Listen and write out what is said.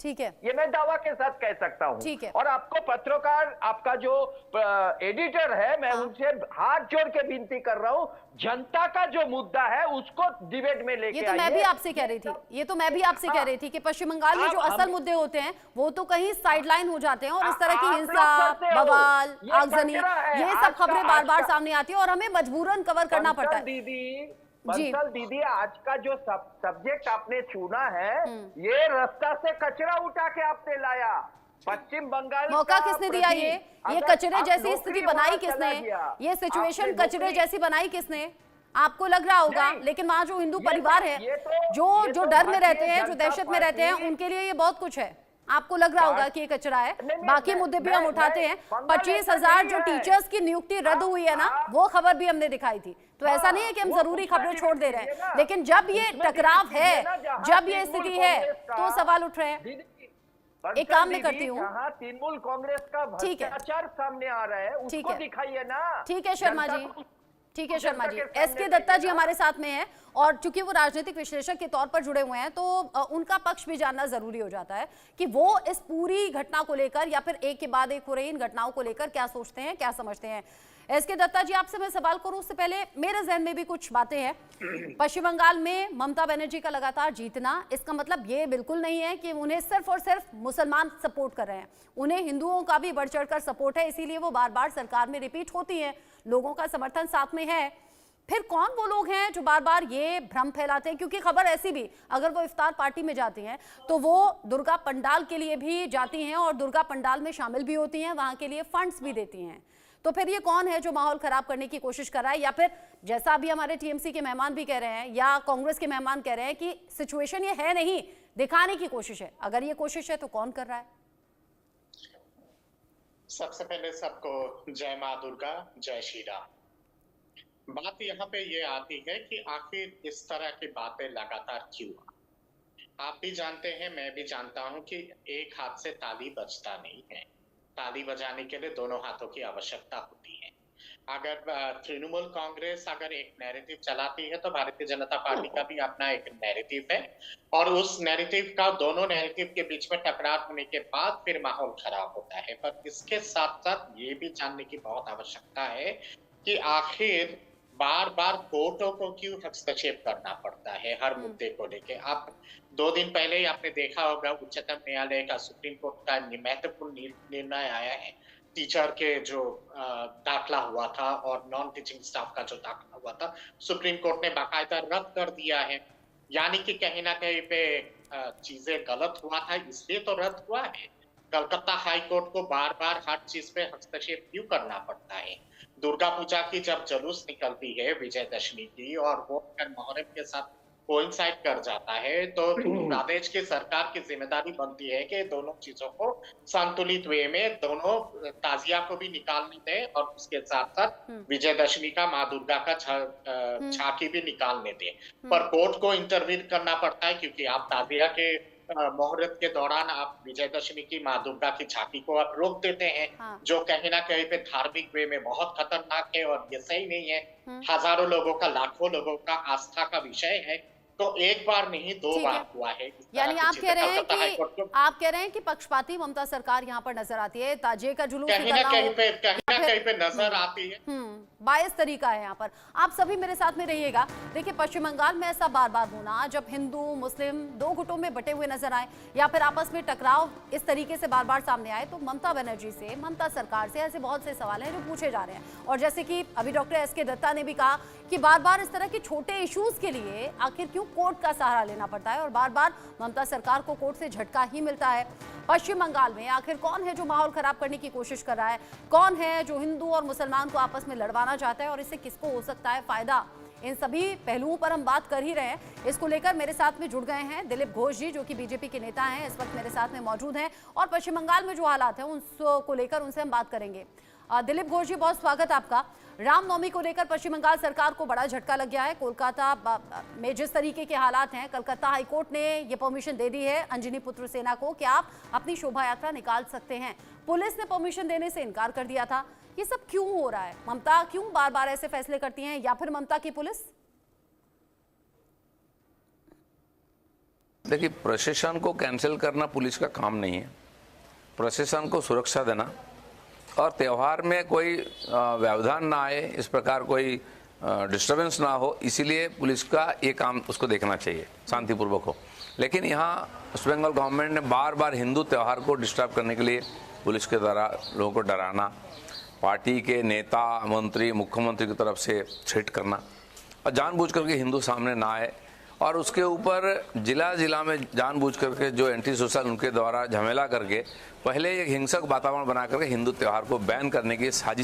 ठीक है, ये मैं दावा के साथ कह सकता हूँ। ठीक है। और आपको पत्रकार, आपका जो एडिटर है, मैं उनसे हाथ जोड़ के विनती कर रहा हूँ, जनता का जो मुद्दा है उसको डिबेट में लेके ये तो मैं भी आपसे कह रही थी, ये तो मैं भी आपसे कह रही थी कि पश्चिम बंगाल में जो असल मुद्दे होते हैं वो तो कहीं साइडलाइन हो जाते हैं और इस तरह की हिंसा, बवाल, आगजनी, ये सब खबरें बार बार सामने आती है और हमें मजबूरन कवर करना पड़ता है। बंसल दीदी, आज का जो सब्जेक्ट आपने चुना है, ये रास्ता से कचरा उठा के आपने लाया। पश्चिम बंगाल मौका किसने दिया? ये कचरे जैसी स्थिति बनाई किसने? ये सिचुएशन कचरे जैसी बनाई किसने? आपको लग रहा होगा, लेकिन वहां जो हिंदू परिवार है, जो डर में रहते हैं, जो दहशत में रहते हैं, उनके लिए ये बहुत कुछ है। आपको लग रहा होगा कि ये कचरा है। बाकी मुद्दे भी हम उठाते हैं। 25,000 जो टीचर्स की नियुक्ति रद्द हुई है ना, वो खबर भी हमने दिखाई थी। तो ऐसा नहीं है कि हम जरूरी खबरें छोड़ दे रहे हैं, लेकिन जब ये टकराव है, जब ये स्थिति है, तो सवाल उठ रहे हैं। एक काम मैं करती हूँ, तृणमूल कांग्रेस का भ्रष्टाचार सामने आ रहा है, उसको दिखाइए ना। ठीक है शर्मा जी, ठीक है शर्मा जी। एसके दत्ता जी हमारे साथ में हैं और चूंकि वो राजनीतिक विश्लेषक के तौर पर जुड़े हुए हैं, तो उनका पक्ष भी जानना जरूरी हो जाता है कि वो इस पूरी घटना को लेकर या फिर एक के बाद एक हो रही इन घटनाओं को लेकर क्या सोचते हैं, क्या समझते हैं। एसके दत्ता जी, आपसे मैं सवाल करूं उससे पहले मेरे जहन में भी कुछ बातें हैं। पश्चिम बंगाल में ममता बनर्जी का लगातार जीतना, इसका मतलब ये बिल्कुल नहीं है कि उन्हें सिर्फ और सिर्फ मुसलमान सपोर्ट कर रहे हैं, उन्हें हिंदुओं का भी बढ़ चढ़कर सपोर्ट है, इसीलिए वो बार बार सरकार में रिपीट होती है, लोगों का समर्थन साथ में है। फिर कौन वो लोग हैं जो बार बार ये भ्रम फैलाते हैं? क्योंकि खबर ऐसी भी, अगर वो इफ्तार पार्टी में जाती हैं तो वो दुर्गा पंडाल के लिए भी जाती हैं और दुर्गा पंडाल में शामिल भी होती हैं, वहां के लिए फंड्स भी देती हैं। तो फिर ये कौन है जो माहौल खराब करने की कोशिश कर रहा है? या फिर जैसा अभी हमारे टीएमसी के मेहमान भी कह रहे हैं या कांग्रेस के मेहमान कह रहे हैं कि सिचुएशन ये है नहीं, दिखाने की कोशिश है। अगर ये कोशिश है तो कौन कर रहा है? सबसे पहले सबको जय माँ दुर्गा, जय श्री राम। बात यहाँ पे ये आती है कि आखिर इस तरह की बातें लगातार क्यों? आप भी जानते हैं, मैं भी जानता हूँ कि एक हाथ से ताली बजता नहीं है। ताली बजाने के लिए दोनों हाथों की आवश्यकता होती है। अगर तृणमूल कांग्रेस अगर एक नैरेटिव चलाती है तो भारतीय जनता पार्टी का भी अपना एक नैरेटिव है और उस नैरेटिव का, दोनों नैरेटिव के बीच में टकराव होने के बाद फिर माहौल खराब होता है। पर इसके साथ साथ ये भी जानने की बहुत आवश्यकता है कि आखिर बार बार कोर्टों को क्यों हस्तक्षेप करना पड़ता है हर मुद्दे को लेके। आप 2 दिन पहले ही आपने देखा होगा, उच्चतम न्यायालय का, सुप्रीम कोर्ट का महत्वपूर्ण निर्णय आया है। टीचर के जो दाखिला हुआ था और नॉन टीचिंग स्टाफ का जो दाखिला हुआ था, सुप्रीम कोर्ट ने बाकायदा रद्द कर दिया है। यानी कि कहीं ना कहीं पे चीजें गलत हुआ था, इसलिए तो रद्द हुआ है। कलकत्ता हाई कोर्ट को बार बार हर चीज पे हस्तक्षेप क्यों करना पड़ता है? दुर्गा पूजा की जब जुलूस निकलती है विजयदशमी की और वो मुहर्रम के साथ कोइंसाइड कर जाता है, तो प्रदेश की सरकार की जिम्मेदारी बनती है कि दोनों चीजों को संतुलित वे में दोनों ताजिया को भी निकालने दे और उसके साथ साथ विजयदशमी का माँ दुर्गा का झांकी भी निकालने दे। पर कोर्ट को इंटरवीन करना पड़ता है क्योंकि आप ताजिया के मुहूर्त के दौरान आप विजयदशमी की माँ दुर्गा की झांकी को आप रोक देते हैं। हाँ। जो कहीं ना कहीं पे धार्मिक वे में बहुत खतरनाक है और ये सही नहीं है। हजारों लोगों का, लाखों लोगों का आस्था का विषय है। तो एक बार नहीं 2 बार हुआ है। यानी आप कह रहे हैं कि पक्षपाती ममता सरकार यहाँ पर नजर आती है, ताजिए का जुलूस कहीं ना कहीं पे नजर आती है। बायस तरीका है यहाँ पर। आप सभी मेरे साथ में रहिएगा। देखिए, पश्चिम बंगाल में ऐसा बार बार होना, जब हिंदू मुस्लिम 2 गुटों में बटे हुए नजर आए या फिर आपस में टकराव इस तरीके से बार बार सामने आए, तो ममता बनर्जी से, ममता सरकार से ऐसे बहुत से सवाल हैं जो पूछे जा रहे हैं। और जैसे कि अभी डॉक्टर एसके दत्ता ने भी कहा कि बार बार इस तरह के छोटे इश्यूज के लिए आखिर क्यों कोर्ट का सहारा लेना पड़ता है और बार बार ममता सरकार को कोर्ट से झटका ही मिलता है। पश्चिम बंगाल में आखिर कौन है जो माहौल खराब करने की कोशिश कर रहा है? कौन है जो हिंदू और मुसलमान को आपस में लड़वाना चाहता है और इससे किसको हो सकता है फायदा? इन सभी पहलुओं पर हम बात कर ही रहे हैं। इसको लेकर मेरे साथ में जुड़ गए हैं दिलीप घोष जी, जो कि बीजेपी के नेता हैं, इस वक्त मेरे साथ में मौजूद हैं और पश्चिम बंगाल में जो हालात हैं उसको लेकर उनसे हम बात करेंगे। दिलीप घोष जी, बहुत स्वागत आपका। रामनवमी को लेकर पश्चिम बंगाल सरकार को बड़ा झटका लग गया है। कोलकाता में जिस तरीके के हालात हैं, कलकत्ता हाईकोर्ट ने ये परमिशन दे दी है अंजनी पुत्र सेना को कि आप अपनी शोभा यात्रा निकाल सकते हैं। पुलिस ने परमिशन देने से इनकार कर दिया था। ये सब क्यों हो रहा है? ममता क्यों बार बार ऐसे फैसले करती हैं, या फिर ममता की पुलिस? देखिए, प्रशासन को कैंसिल करना पुलिस का काम नहीं है। प्रशासन को सुरक्षा देना और त्यौहार में कोई व्यवधान ना आए, इस प्रकार कोई डिस्टर्बेंस ना हो, इसीलिए पुलिस का ये काम उसको देखना चाहिए, शांतिपूर्वक हो। लेकिन यहाँ वेस्ट बंगाल गवर्नमेंट ने बार बार हिंदू त्यौहार को डिस्टर्ब करने के लिए पुलिस के द्वारा लोगों को डराना, पार्टी के नेता मंत्री मुख्यमंत्री की तरफ से थ्रेट करना और जानबूझ करके हिंदू सामने ना आए, और उसके ऊपर जिला में जानबूझ करके जो एंटी सोशल उनके द्वारा झमेला करके पहले एक हिंसक वातावरण बना करके हिंदू त्यौहार को बैन करने की साजिश